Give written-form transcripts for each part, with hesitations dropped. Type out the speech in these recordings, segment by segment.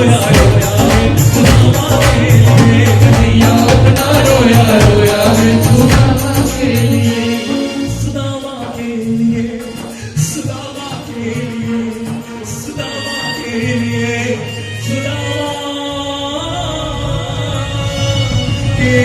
रोया रोया है सुदामा के लिए, कन्हैया उतना रोया रोया है सुदामा के लिए, सुदामा के लिए, सुदामा के लिए, सुदामा के लिए, सुदामा के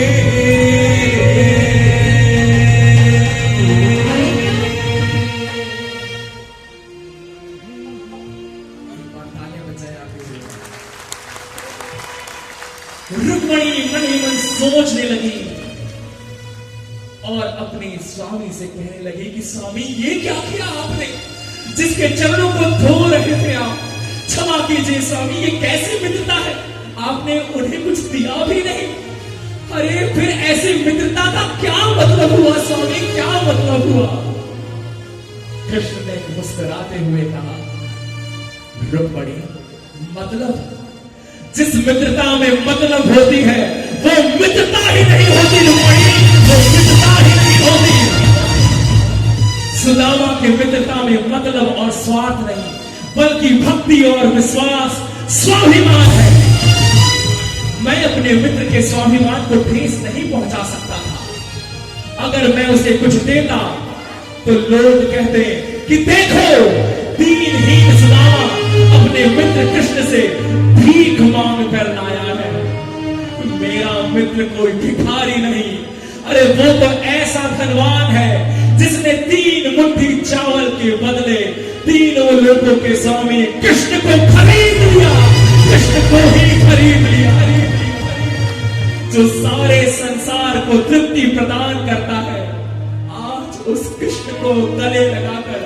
रुक्मणी मन ही मन सोचने लगी और अपने स्वामी से कहने लगी कि स्वामी ये क्या किया आपने, जिसके चरणों को धो रहे थे आप, क्षमा कीजिए स्वामी, ये कैसी मित्रता है, आपने उन्हें कुछ दिया भी नहीं। अरे फिर ऐसी मित्रता का क्या मतलब हुआ स्वामी, क्या मतलब हुआ? कृष्ण ने मुस्कुराते हुए कहा, रुक्मणी मतलब जिस मित्रता में मतलब होती है वो मित्रता ही नहीं होती रुक्मणी, वो मित्रता ही नहीं होती। सुदामा के मित्रता में मतलब और स्वार्थ नहीं, बल्कि भक्ति और विश्वास, स्वाभिमान है। मैं अपने मित्र के स्वाभिमान को ठेस नहीं पहुंचा सकता था। अगर मैं उसे कुछ देता तो लोग कहते कि देखो दीनहीन सुदामा अपने मित्र कृष्ण से भीख मांग कर लाया है। मेरा मित्र कोई भिखारी नहीं, अरे वो तो ऐसा धनवान है जिसने 3 मुट्ठी चावल के बदले तीनों लोगों के स्वामी कृष्ण को खरीद लिया, कृष्ण को ही खरीद लिया। जो सारे संसार को तृप्ति प्रदान करता है, आज उस कृष्ण को गले लगाकर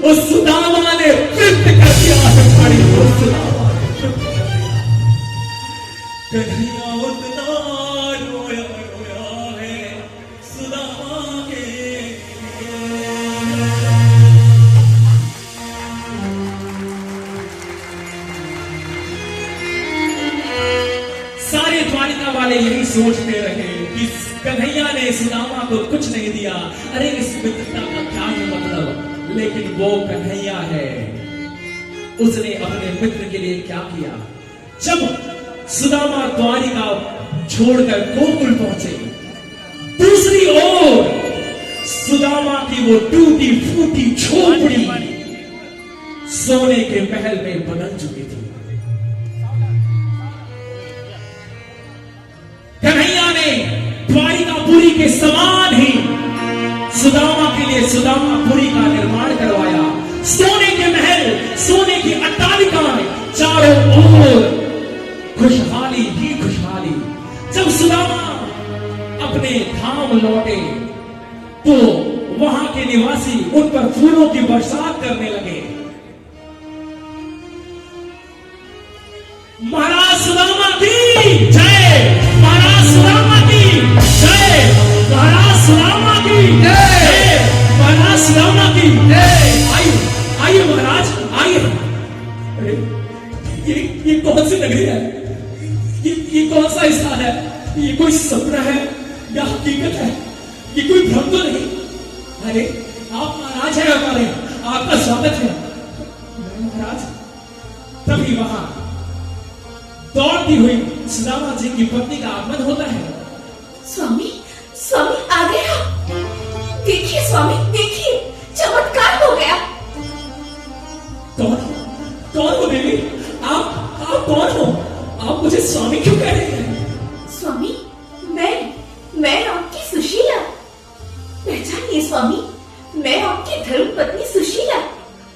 उस सुदामा ने तृप्त कर दिया है। उस सुदामा ने तृप्त कर दिया। कन्हैया उतना रोया रोया है सुदामा के सारे द्वारिका वाले यही सोचते रहे कि कन्हैया ने सुदामा को कुछ नहीं दिया, अरे इस मित्रता का क्या है मतलब। लेकिन वो कन्हैया है, उसने अपने मित्र के लिए क्या किया। जब सुदामा द्वारिका छोड़कर गोकुल पहुंचे, दूसरी ओर सुदामा की वो टूटी फूटी झोपड़ी सोने के महल में बदल चुकी थी। कन्हैया ने द्वारिकापुरी के समान ही सुदामा के लिए सुदामापुरी का निर्माण करवाया। सोने के महल, सोने की अट्टालिकाएं, चारों ओर खुशहाली ही खुशहाली। जब सुदामा अपने धाम लौटे तो वहां के निवासी उन पर फूलों की बरसात करने लगे। महाराज सुदामा की जय, महाराज सुदामा की जय, महाराज सुदामा की जय, महाराज सुदामा की जय। आइए आइए महाराज आइए। अरे ये कौन सी नगरी है, ये कौन सा स्थान है, ये कोई सपना है या हकीकत है, ये कोई भ्रम तो नहीं। अरे आप महाराज हैं हमारे, आपका स्वागत है। महाराज तभी वहां दौड़ती हुई सुदामा जी की पत्नी का आगमन होता है। स्वामी स्वामी आ गया, देखिए स्वामी देखिए, चमत्कार हो गया। कौन कौन हो देवी, आप कौन हो, आप मुझे स्वामी क्यों कह रहे हैं? स्वामी मैं आपकी सुशीला, पहचानिए स्वामी, मैं आपकी धर्म पत्नी सुशीला।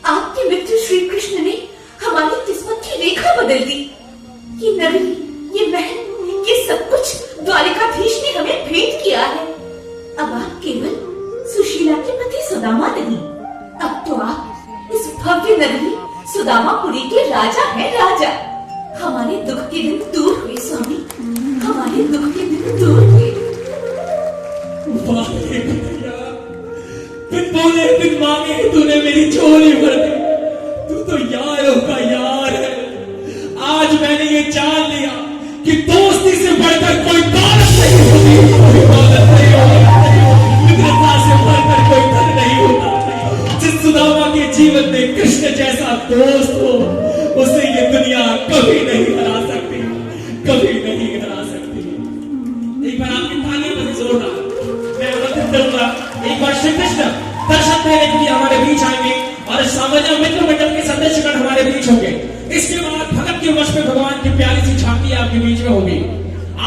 आपके मित्र श्री कृष्ण ने हमारी किस्मत की रेखा बदल दी। ये नगरी, ये महल, ये सब कुछ द्वारिकाधीश ने हमें भेंट किया है। अब आप केवल सुशीला के पति सुदामा नहीं, अब तो आप इस भव्य नगरी सुदामापुरी के राजा हैं, राजा। हमारे दुख के दिन दूर हुए स्वामी, हमारे दुख के दिन दूर हुए। बिन बोले बिन मांगे तूने मेरी झोली भर दी, तू तो यारों का यार है। आज मैंने ये जान लिया कि दोस्ती से बढ़कर कोई दौलत नहीं होती, कोई दौलत नहीं होती, मित्रता से बढ़कर कोई धन नहीं होता। जिस सुदामा के जीवन में कृष्ण जैसा दोस्त हो, उसे ये दुनिया कभी नहीं हरा सकती। एक बार श्री कृष्ण दर्शन देने के लिए हमारे बीच आएंगे और सामान्य मित्र मंडल के सदस्यगण हमारे बीच होंगे। इसके बाद भगत के वश में भगवान की प्यारी सी झांकी आपके बीच में होगी।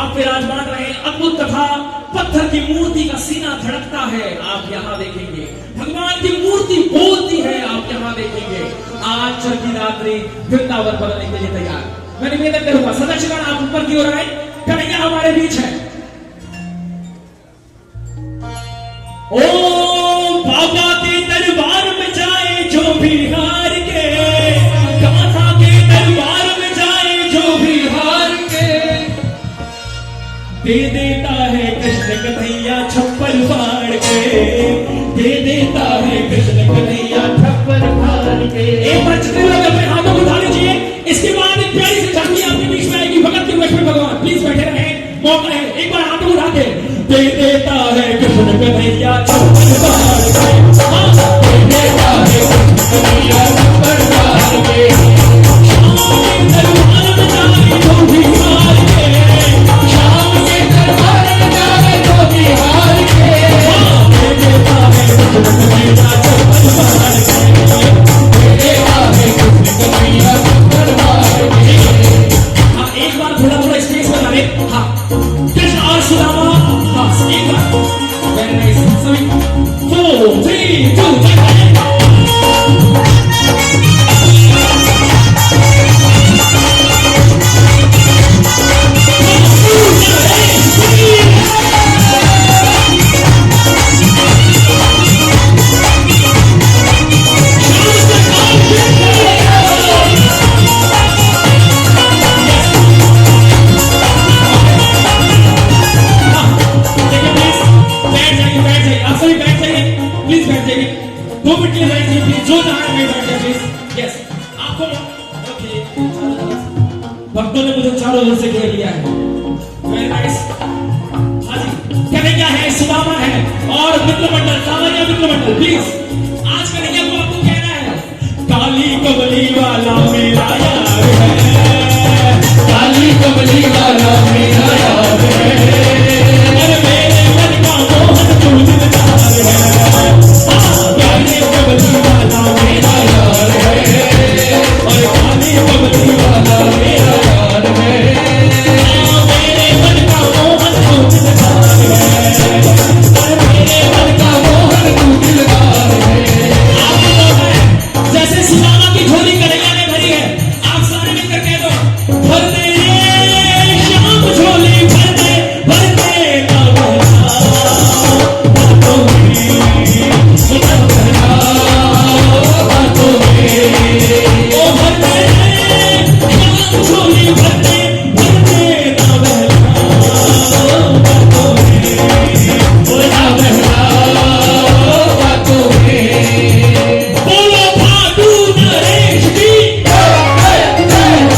आप विराजमान रहे। अद्भुत कथा, पत्थर की मूर्ति का सीना धड़कता है, आप यहाँ देखेंगे। भगवान की मूर्ति बोलती है, आप यहाँ देखेंगे। आज चरखी रात्रि वृंदावन बदलने के लिए तैयार। मैं निवेदन करूंगा सदस्यगण आप ऊपर की ओर आए। कन्हैया हमारे बीच है। ओ बाबा के दरबार में जाए जो भी हार के, गाथा के दरबार में जाए जो भी हार के, दे देता है कृष्ण कन्हैया छप्पर फाड़ के, दे देता है कृष्ण कन्हैया छप्पर फाड़ के। एक बार जितने लोग अपने हाथों को उठा लीजिए। इसके बाद एक प्यारी सी झांकी आपके बीच में आएगी। भगत के वश में भगवान प्लीज बैठे रहे, मौका है। एक बार हाथों उठा के, दे देता है कृष्ण कन्हैया छप्पर फाड़ के, दे देता है कृष्ण कन्हैया छप्पर फाड़ के, शाम के दरबार में जाए जो भी हार के, शाम के दरबार में जाए जो भी हार के, दे देता है कृष्ण कन्हैया छप्पर फाड़ के, दे देता है कृष्ण कन्हैया छप्पर फाड़ के। हाँ एक बार थोड़ा थोड़ा स्पेस बना ले। हाँ कृष्ण और सुदामा। हाँ एक बार वेरी नाइस। सभी 4 3 2 भक्तों ने मुझे चारों ओर से घेर लिया है। Very nice. हाँ जी कन्हैया है, सुदामा है और मित्र मंडल, सामान्य मित्र मंडल। प्लीज आज कन्हैया को आपको कहना है, काली कमली वाला मेरा यार है, काली कमली वाला मेरा यार है, और मेरे मन का मोहन तू दिलदार है, काली कमली वाला मेरा यार है, और काली कमली वाला मेरा यार है, मेरे मन का मोहन तू दिलदार है, और मेरे मन का मोहन तू दिलदार है। आप लोग हैं जैसे सुदामा की झोली कन्हैया ने भरी है, आप सारे मिलकर कह दो, भर दे श्याम झोली, भर दे ना बहना, बातों में बातों में, ओ भर दे श्याम झोली, भर दे ना बहना, बातों में ओ ना बहना, बातों में। बोलो भादू नरेश की,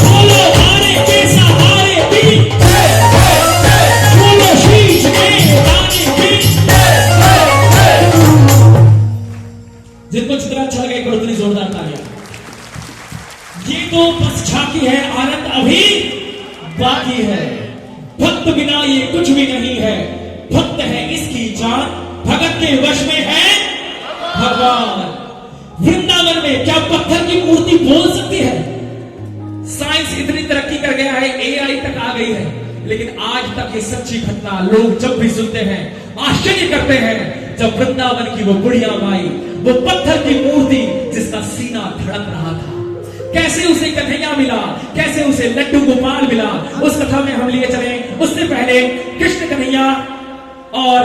बोलो हारे के सहारे की, बोलो शीश के दाने की। जिनको जितना अच्छा लगा एक बार उतनी जोरदार तालियां। ये तो बस झांकी है, आनंद अभी बाकी है। भक्त बिना ये कुछ भी नहीं है, भक्त है इसकी जान, भगत के वश में है भगवान। वृंदावन में क्या पत्थर की मूर्ति बोल सकती है? साइंस इतनी तरक्की कर गया है, एआई तक आ गई है, लेकिन आज तक ये सच्ची घटना लोग जब भी सुनते हैं आश्चर्य करते हैं। जब वृंदावन की वो बुढ़िया माई, वो पत्थर की मूर्ति जिसका सीना धड़क रहा था, कैसे उसे कन्हैया मिला, कैसे उसे लड्डू गोपाल मिला, उस कथा में हम लिए चले। उससे पहले कृष्ण कन्हैया और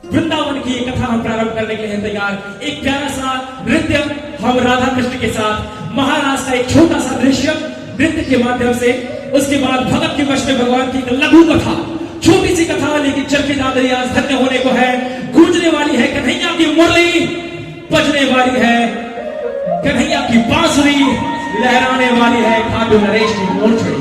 वृंदावन की कथा हम प्रारंभ करने के लिए तैयार। एक प्यारा सा नृत्य हम राधा कृष्ण के साथ, महाराज का एक छोटा सा दृश्य नृत्य के माध्यम से। उसके बाद भगत के वश में भगवान की एक लघु कथा, छोटी सी कथा, लेकिन चरखी दादरी आज धन्य होने को है। गूंजने वाली है कन्हैया की मुरली, बजने वाली है कन्हैया की बांसुरी, लहराने वाली है खाटू नरेश की मूर्छड़ी।